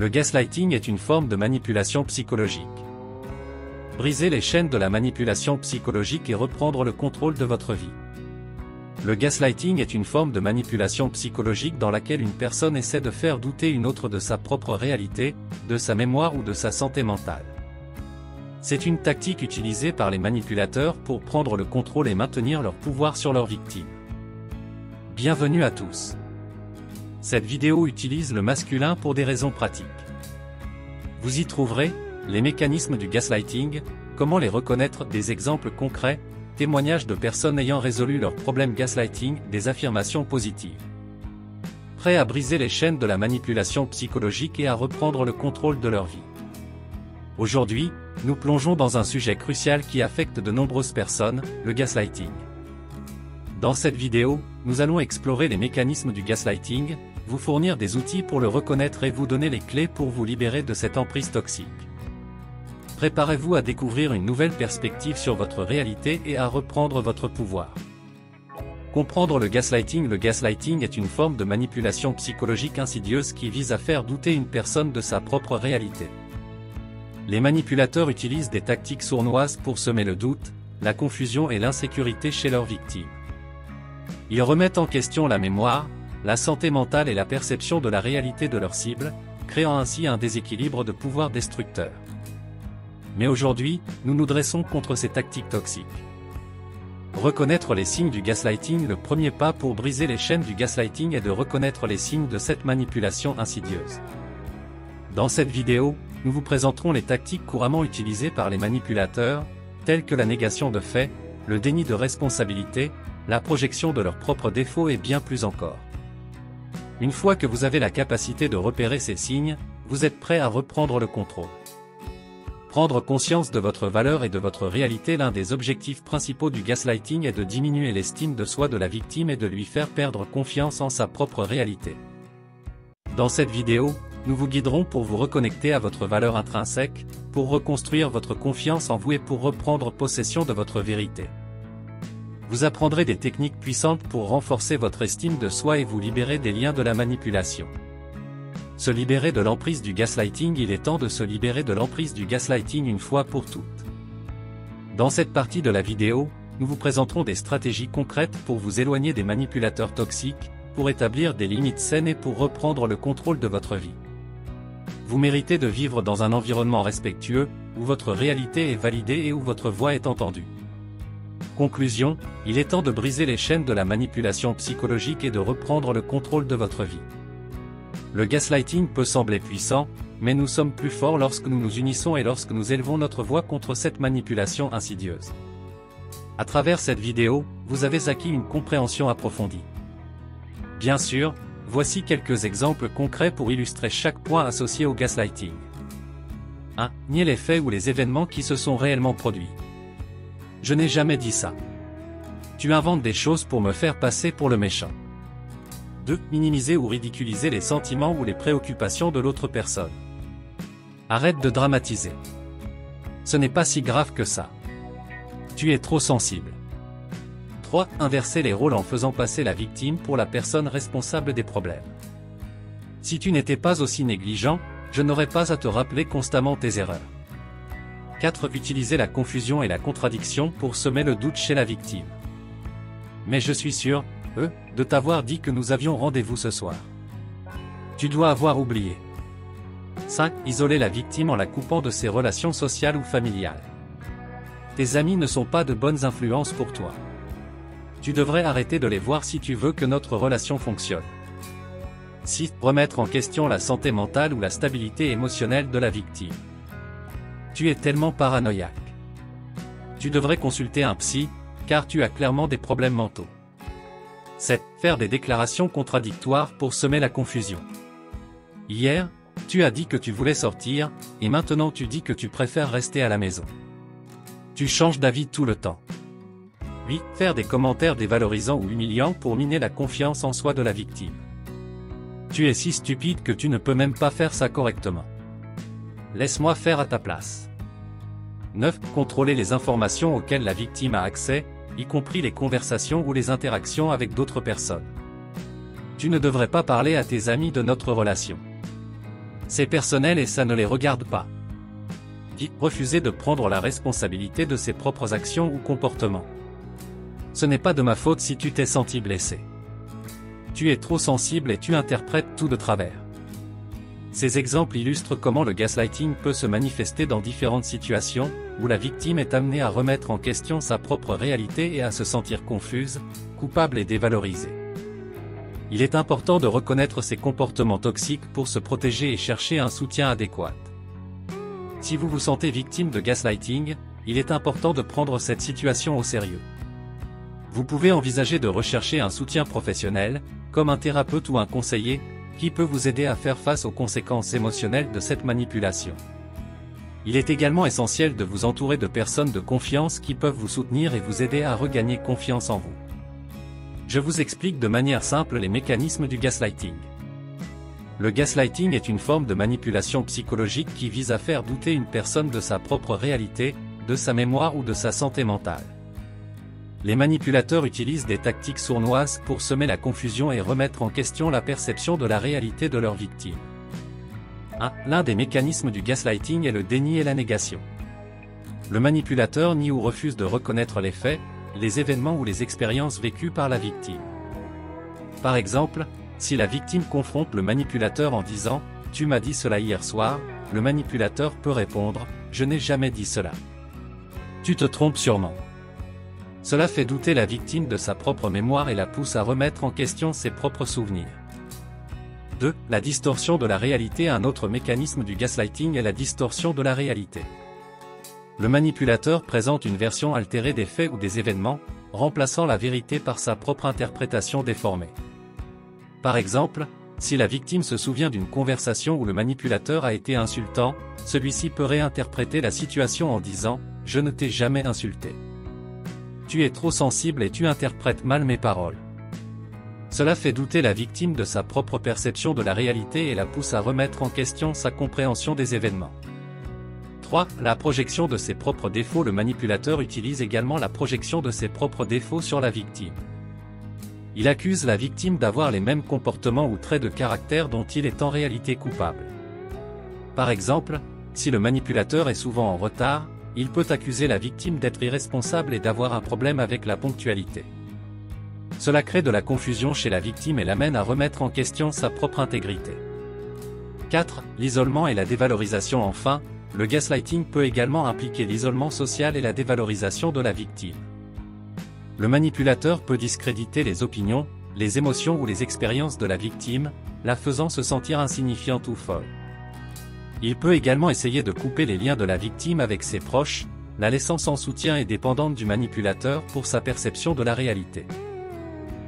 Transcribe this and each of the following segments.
Le gaslighting est une forme de manipulation psychologique. Briser les chaînes de la manipulation psychologique et reprendre le contrôle de votre vie. Le gaslighting est une forme de manipulation psychologique dans laquelle une personne essaie de faire douter une autre de sa propre réalité, de sa mémoire ou de sa santé mentale. C'est une tactique utilisée par les manipulateurs pour prendre le contrôle et maintenir leur pouvoir sur leurs victimes. Bienvenue à tous. Cette vidéo utilise le masculin pour des raisons pratiques. Vous y trouverez les mécanismes du gaslighting, comment les reconnaître, des exemples concrets, témoignages de personnes ayant résolu leurs problèmes gaslighting, des affirmations positives. Prêts à briser les chaînes de la manipulation psychologique et à reprendre le contrôle de leur vie. Aujourd'hui, nous plongeons dans un sujet crucial qui affecte de nombreuses personnes, le gaslighting. Dans cette vidéo, nous allons explorer les mécanismes du gaslighting, vous fournir des outils pour le reconnaître et vous donner les clés pour vous libérer de cette emprise toxique. Préparez-vous à découvrir une nouvelle perspective sur votre réalité et à reprendre votre pouvoir. Comprendre le gaslighting. Le gaslighting est une forme de manipulation psychologique insidieuse qui vise à faire douter une personne de sa propre réalité. Les manipulateurs utilisent des tactiques sournoises pour semer le doute, la confusion et l'insécurité chez leurs victimes. Ils remettent en question la mémoire, la santé mentale et la perception de la réalité de leur cible, créant ainsi un déséquilibre de pouvoir destructeur. Mais aujourd'hui, nous nous dressons contre ces tactiques toxiques. Reconnaître les signes du gaslighting. Le premier pas pour briser les chaînes du gaslighting est de reconnaître les signes de cette manipulation insidieuse. Dans cette vidéo, nous vous présenterons les tactiques couramment utilisées par les manipulateurs, telles que la négation de faits, le déni de responsabilité, la projection de leurs propres défauts et bien plus encore. Une fois que vous avez la capacité de repérer ces signes, vous êtes prêt à reprendre le contrôle. Prendre conscience de votre valeur et de votre réalité. L'un des objectifs principaux du gaslighting est de diminuer l'estime de soi de la victime et de lui faire perdre confiance en sa propre réalité. Dans cette vidéo, nous vous guiderons pour vous reconnecter à votre valeur intrinsèque, pour reconstruire votre confiance en vous et pour reprendre possession de votre vérité. Vous apprendrez des techniques puissantes pour renforcer votre estime de soi et vous libérer des liens de la manipulation. Se libérer de l'emprise du gaslighting. Il est temps de se libérer de l'emprise du gaslighting une fois pour toutes. Dans cette partie de la vidéo, nous vous présenterons des stratégies concrètes pour vous éloigner des manipulateurs toxiques, pour établir des limites saines et pour reprendre le contrôle de votre vie. Vous méritez de vivre dans un environnement respectueux, où votre réalité est validée et où votre voix est entendue. Conclusion, il est temps de briser les chaînes de la manipulation psychologique et de reprendre le contrôle de votre vie. Le gaslighting peut sembler puissant, mais nous sommes plus forts lorsque nous nous unissons et lorsque nous élevons notre voix contre cette manipulation insidieuse. À travers cette vidéo, vous avez acquis une compréhension approfondie. Bien sûr, voici quelques exemples concrets pour illustrer chaque point associé au gaslighting. 1. Nier les faits ou les événements qui se sont réellement produits. Je n'ai jamais dit ça. Tu inventes des choses pour me faire passer pour le méchant. 2. Minimiser ou ridiculiser les sentiments ou les préoccupations de l'autre personne. Arrête de dramatiser. Ce n'est pas si grave que ça. Tu es trop sensible. 3. Inverser les rôles en faisant passer la victime pour la personne responsable des problèmes. Si tu n'étais pas aussi négligent, je n'aurais pas à te rappeler constamment tes erreurs. 4. Utiliser la confusion et la contradiction pour semer le doute chez la victime. Mais je suis sûr, de t'avoir dit que nous avions rendez-vous ce soir. Tu dois avoir oublié. 5. Isoler la victime en la coupant de ses relations sociales ou familiales. Tes amis ne sont pas de bonnes influences pour toi. Tu devrais arrêter de les voir si tu veux que notre relation fonctionne. 6. Remettre en question la santé mentale ou la stabilité émotionnelle de la victime. Tu es tellement paranoïaque. Tu devrais consulter un psy, car tu as clairement des problèmes mentaux. 7. Faire des déclarations contradictoires pour semer la confusion. Hier, tu as dit que tu voulais sortir, et maintenant tu dis que tu préfères rester à la maison. Tu changes d'avis tout le temps. 8. Faire des commentaires dévalorisants ou humiliants pour miner la confiance en soi de la victime. Tu es si stupide que tu ne peux même pas faire ça correctement. Laisse-moi faire à ta place. 9. Contrôler les informations auxquelles la victime a accès, y compris les conversations ou les interactions avec d'autres personnes. Tu ne devrais pas parler à tes amis de notre relation. C'est personnel et ça ne les regarde pas. D. Refuser de prendre la responsabilité de ses propres actions ou comportements. Ce n'est pas de ma faute si tu t'es senti blessé. Tu es trop sensible et tu interprètes tout de travers. Ces exemples illustrent comment le gaslighting peut se manifester dans différentes situations, où la victime est amenée à remettre en question sa propre réalité et à se sentir confuse, coupable et dévalorisée. Il est important de reconnaître ces comportements toxiques pour se protéger et chercher un soutien adéquat. Si vous vous sentez victime de gaslighting, il est important de prendre cette situation au sérieux. Vous pouvez envisager de rechercher un soutien professionnel, comme un thérapeute ou un conseiller, qui peut vous aider à faire face aux conséquences émotionnelles de cette manipulation. Il est également essentiel de vous entourer de personnes de confiance qui peuvent vous soutenir et vous aider à regagner confiance en vous. Je vous explique de manière simple les mécanismes du gaslighting. Le gaslighting est une forme de manipulation psychologique qui vise à faire douter une personne de sa propre réalité, de sa mémoire ou de sa santé mentale. Les manipulateurs utilisent des tactiques sournoises pour semer la confusion et remettre en question la perception de la réalité de leur victime. L'un des mécanismes du gaslighting est le déni et la négation. Le manipulateur nie ou refuse de reconnaître les faits, les événements ou les expériences vécues par la victime. Par exemple, si la victime confronte le manipulateur en disant « Tu m'as dit cela hier soir », le manipulateur peut répondre « Je n'ai jamais dit cela. Tu te trompes sûrement ». Cela fait douter la victime de sa propre mémoire et la pousse à remettre en question ses propres souvenirs. 2. La distorsion de la réalité. Un autre mécanisme du gaslighting est la distorsion de la réalité. Le manipulateur présente une version altérée des faits ou des événements, remplaçant la vérité par sa propre interprétation déformée. Par exemple, si la victime se souvient d'une conversation où le manipulateur a été insultant, celui-ci peut réinterpréter la situation en disant « Je ne t'ai jamais insulté. Tu es trop sensible et tu interprètes mal mes paroles. » Cela fait douter la victime de sa propre perception de la réalité et la pousse à remettre en question sa compréhension des événements. 3. La projection de ses propres défauts. Le manipulateur utilise également la projection de ses propres défauts sur la victime. Il accuse la victime d'avoir les mêmes comportements ou traits de caractère dont il est en réalité coupable. Par exemple, si le manipulateur est souvent en retard, il peut accuser la victime d'être irresponsable et d'avoir un problème avec la ponctualité. Cela crée de la confusion chez la victime et l'amène à remettre en question sa propre intégrité. 4. L'isolement et la dévalorisation. Enfin, le gaslighting peut également impliquer l'isolement social et la dévalorisation de la victime. Le manipulateur peut discréditer les opinions, les émotions ou les expériences de la victime, la faisant se sentir insignifiante ou folle. Il peut également essayer de couper les liens de la victime avec ses proches, la laissant sans soutien et dépendante du manipulateur pour sa perception de la réalité.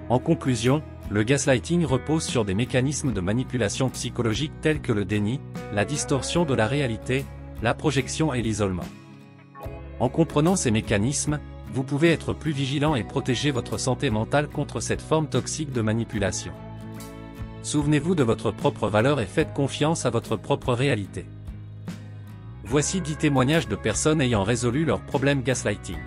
En conclusion, le gaslighting repose sur des mécanismes de manipulation psychologique tels que le déni, la distorsion de la réalité, la projection et l'isolement. En comprenant ces mécanismes, vous pouvez être plus vigilant et protéger votre santé mentale contre cette forme toxique de manipulation. Souvenez-vous de votre propre valeur et faites confiance à votre propre réalité. Voici 10 témoignages de personnes ayant résolu leurs problèmes gaslighting.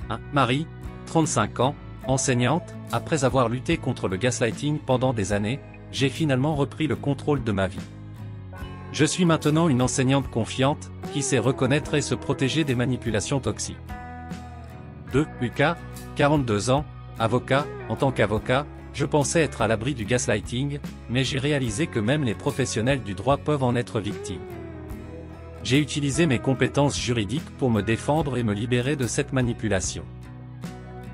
1. Marie, 35 ans, enseignante. Après avoir lutté contre le gaslighting pendant des années, j'ai finalement repris le contrôle de ma vie. Je suis maintenant une enseignante confiante, qui sait reconnaître et se protéger des manipulations toxiques. 2. Lucas, 42 ans, avocat. En tant qu'avocat, je pensais être à l'abri du gaslighting, mais j'ai réalisé que même les professionnels du droit peuvent en être victimes. J'ai utilisé mes compétences juridiques pour me défendre et me libérer de cette manipulation.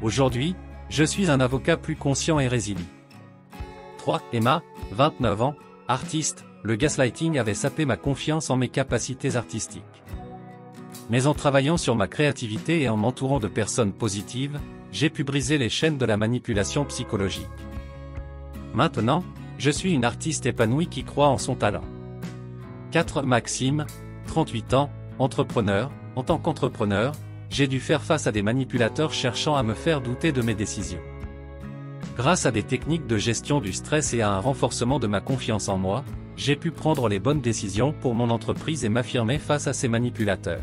Aujourd'hui, je suis un avocat plus conscient et résilient. 3. Emma, 29 ans, artiste. Le gaslighting avait sapé ma confiance en mes capacités artistiques. Mais en travaillant sur ma créativité et en m'entourant de personnes positives, j'ai pu briser les chaînes de la manipulation psychologique. Maintenant, je suis une artiste épanouie qui croit en son talent. 4. Maxime, 38 ans, entrepreneur. En tant qu'entrepreneur, j'ai dû faire face à des manipulateurs cherchant à me faire douter de mes décisions. Grâce à des techniques de gestion du stress et à un renforcement de ma confiance en moi, j'ai pu prendre les bonnes décisions pour mon entreprise et m'affirmer face à ces manipulateurs.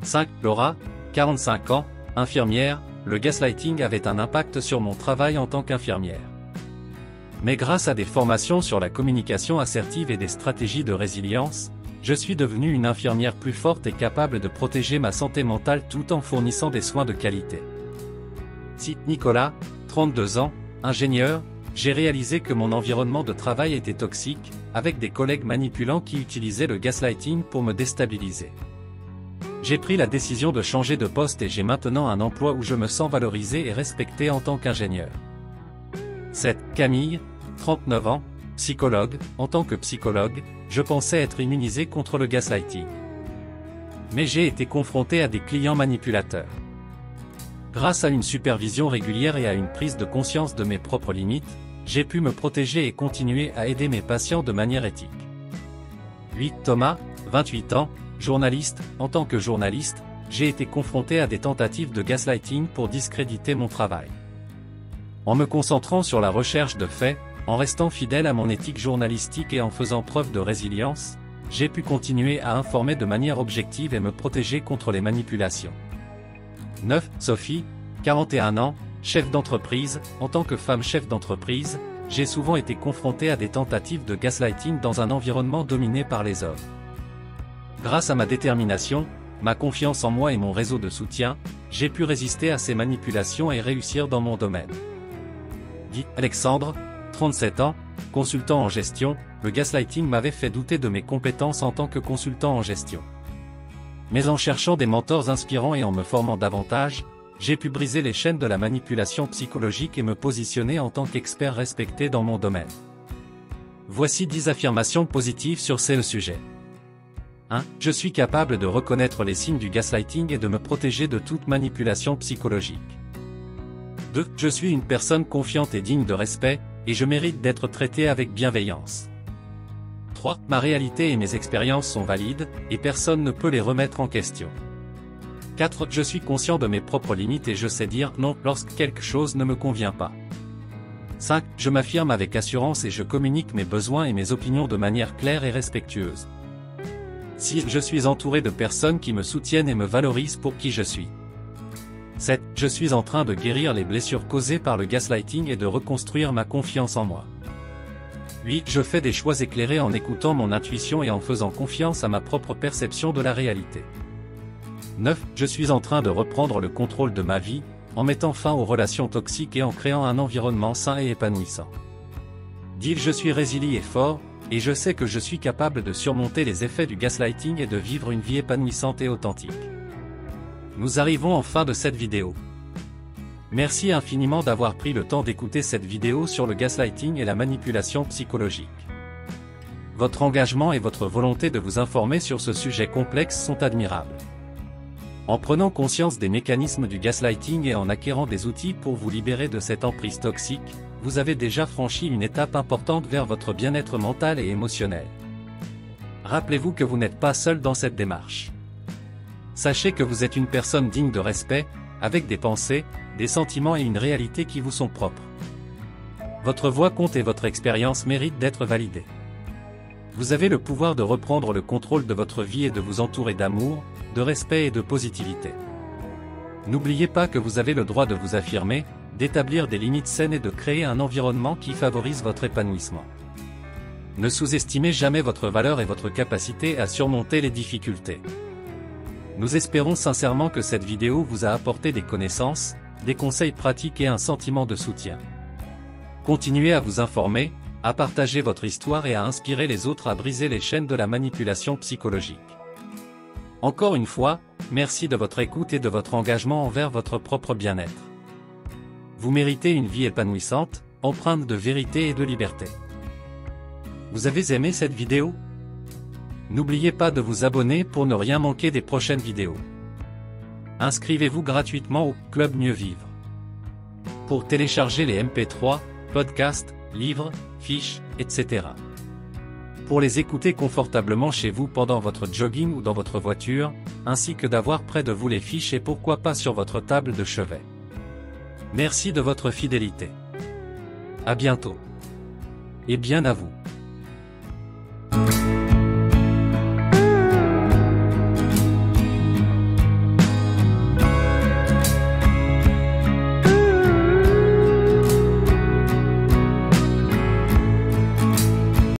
5. Laura, 45 ans, infirmière. Le gaslighting avait un impact sur mon travail en tant qu'infirmière. Mais grâce à des formations sur la communication assertive et des stratégies de résilience, je suis devenu une infirmière plus forte et capable de protéger ma santé mentale tout en fournissant des soins de qualité. Si Nicolas, 32 ans, ingénieur, j'ai réalisé que mon environnement de travail était toxique, avec des collègues manipulants qui utilisaient le gaslighting pour me déstabiliser. J'ai pris la décision de changer de poste et j'ai maintenant un emploi où je me sens valorisé et respecté en tant qu'ingénieur. 7. Camille, 39 ans, psychologue. En tant que psychologue, je pensais être immunisé contre le gaslighting. Mais j'ai été confronté à des clients manipulateurs. Grâce à une supervision régulière et à une prise de conscience de mes propres limites, j'ai pu me protéger et continuer à aider mes patients de manière éthique. 8. Thomas, 28 ans, journaliste. En tant que journaliste, j'ai été confronté à des tentatives de gaslighting pour discréditer mon travail. En me concentrant sur la recherche de faits, en restant fidèle à mon éthique journalistique et en faisant preuve de résilience, j'ai pu continuer à informer de manière objective et me protéger contre les manipulations. 9. Sophie, 41 ans, chef d'entreprise. En tant que femme chef d'entreprise, j'ai souvent été confrontée à des tentatives de gaslighting dans un environnement dominé par les hommes. Grâce à ma détermination, ma confiance en moi et mon réseau de soutien, j'ai pu résister à ces manipulations et réussir dans mon domaine. Dit Alexandre, 37 ans, consultant en gestion. Le gaslighting m'avait fait douter de mes compétences en tant que consultant en gestion. Mais en cherchant des mentors inspirants et en me formant davantage, j'ai pu briser les chaînes de la manipulation psychologique et me positionner en tant qu'expert respecté dans mon domaine. Voici 10 affirmations positives sur ce sujet. 1. Je suis capable de reconnaître les signes du gaslighting et de me protéger de toute manipulation psychologique. 2. Je suis une personne confiante et digne de respect, et je mérite d'être traité avec bienveillance. 3. Ma réalité et mes expériences sont valides, et personne ne peut les remettre en question. 4. Je suis conscient de mes propres limites et je sais dire non lorsque quelque chose ne me convient pas. 5. Je m'affirme avec assurance et je communique mes besoins et mes opinions de manière claire et respectueuse. 6. Je suis entouré de personnes qui me soutiennent et me valorisent pour qui je suis. 7. Je suis en train de guérir les blessures causées par le gaslighting et de reconstruire ma confiance en moi. 8. Je fais des choix éclairés en écoutant mon intuition et en faisant confiance à ma propre perception de la réalité. 9. Je suis en train de reprendre le contrôle de ma vie, en mettant fin aux relations toxiques et en créant un environnement sain et épanouissant. 10. Je suis résilient et fort, et je sais que je suis capable de surmonter les effets du gaslighting et de vivre une vie épanouissante et authentique. Nous arrivons en fin de cette vidéo. Merci infiniment d'avoir pris le temps d'écouter cette vidéo sur le gaslighting et la manipulation psychologique. Votre engagement et votre volonté de vous informer sur ce sujet complexe sont admirables. En prenant conscience des mécanismes du gaslighting et en acquérant des outils pour vous libérer de cette emprise toxique, vous avez déjà franchi une étape importante vers votre bien-être mental et émotionnel. Rappelez-vous que vous n'êtes pas seul dans cette démarche. Sachez que vous êtes une personne digne de respect, avec des pensées, des sentiments et une réalité qui vous sont propres. Votre voix compte et votre expérience mérite d'être validée. Vous avez le pouvoir de reprendre le contrôle de votre vie et de vous entourer d'amour, de respect et de positivité. N'oubliez pas que vous avez le droit de vous affirmer, d'établir des limites saines et de créer un environnement qui favorise votre épanouissement. Ne sous-estimez jamais votre valeur et votre capacité à surmonter les difficultés. Nous espérons sincèrement que cette vidéo vous a apporté des connaissances, des conseils pratiques et un sentiment de soutien. Continuez à vous informer, à partager votre histoire et à inspirer les autres à briser les chaînes de la manipulation psychologique. Encore une fois, merci de votre écoute et de votre engagement envers votre propre bien-être. Vous méritez une vie épanouissante, empreinte de vérité et de liberté. Vous avez aimé cette vidéo ? N'oubliez pas de vous abonner pour ne rien manquer des prochaines vidéos. Inscrivez-vous gratuitement au Club Mieux Vivre. Pour télécharger les MP3, podcasts, livres, fiches, etc. Pour les écouter confortablement chez vous pendant votre jogging ou dans votre voiture, ainsi que d'avoir près de vous les fiches et pourquoi pas sur votre table de chevet. Merci de votre fidélité. À bientôt. Et bien à vous.